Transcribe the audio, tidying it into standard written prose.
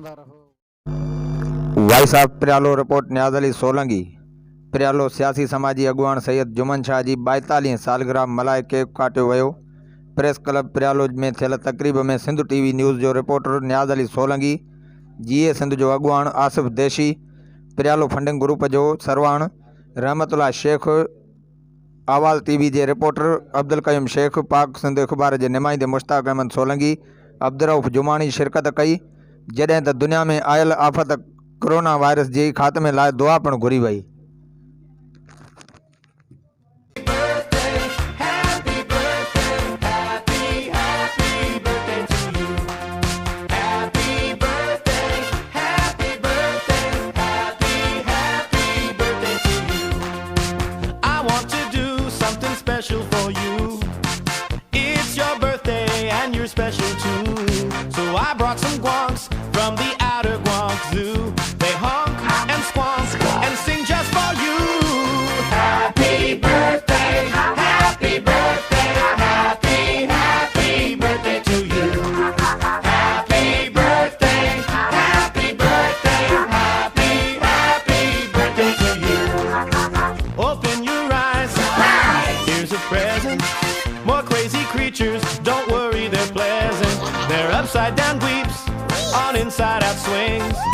कंदा रहो। Voice of परेयालुء report नيازعلي سولنگي परेयालुء सियासी समाजी अॻवाण सैयद जुमन शाह जी 42 सालगिरह मल्हाए केक काटियो वियो। प्रेस क्लब परेयालुء में थियल तकरीब में सिंध टीवी न्यूज़ जो रिपोर्टर नيازعلي सोलंगी, जीئي सिंध जो अॻवाण आसिफ देशी, परेयालुء फंडिंग ग्रोप जो सरवाण, रहमत शेख, आवाज टीवी के रिपोर्टर अब्दुल्कयम शेख, पाक सिंध अखबार के नमائندي مشتاق احمد سولنگي, عبدالروف جماڻي शिरकत कई। जॾहिं त दुनिया में आयल आफ़त कोरोना वायरस जे ख़ात्मे लाइ दुआ पिणु घुरी वई। Upside down weeps on inside out swings.